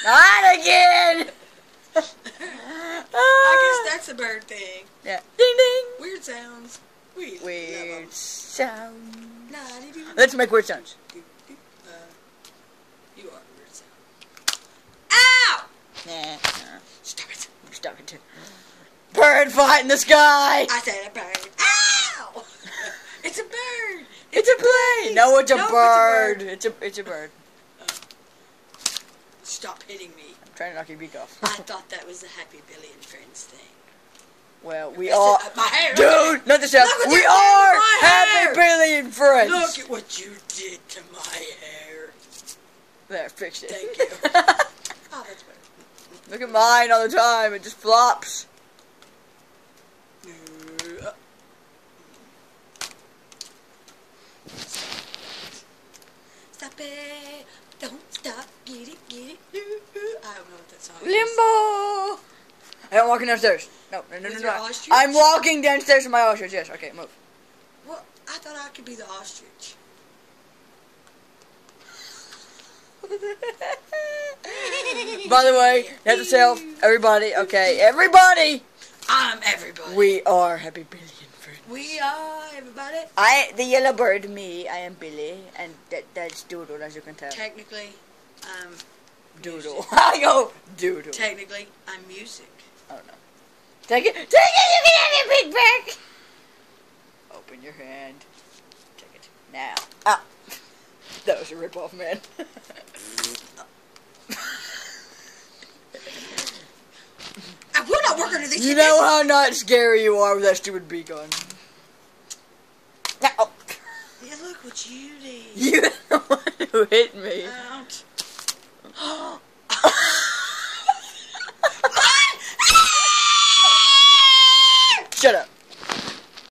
Not again! I guess that's a bird thing. Yeah. Ding ding! Weird sounds. Weird sound. La-di-doo. Let's make weird sounds. You are a weird sound. Ow! Nah. Stop it. Stop it. Bird fight in the sky! I said a bird. Ow! It's a bird. It's a plane! No, it's a bird. It's a bird. Stop hitting me. I'm trying to knock your beak off. I thought that was the Happy Billy and Friends thing. Well, we are... My hair. Dude, not the sound. We are Happy Billy and Friends. Look at what you did to my hair. There, fixed it. Thank you. Oh, that's better. Look at mine all the time. It just flops. Stop it. Don't stop. Get it, get it. I don't know what that song is. Limbo. I'm walking downstairs. No. With your ostrich? I'm walking downstairs with my ostrich. Yes. Okay, move. Well, I thought I could be the ostrich. By the way, note to self, everybody. Okay, everybody. I'm everybody. We are Happy Billy and Friends. We are everybody. The yellow bird, me. I am Billy, and that's Doodle, as you can tell. Technically, Doodle. I go Doodle. Technically, I'm music. Oh no. Take it. Take it. You can have your big back. Open your hand. Take it now. Ah. That was a rip-off, man. I will not work under these. You know how not scary you are with that stupid beak on. Now. Yeah, look what you did. You're the one who hit me. Out. Shut up.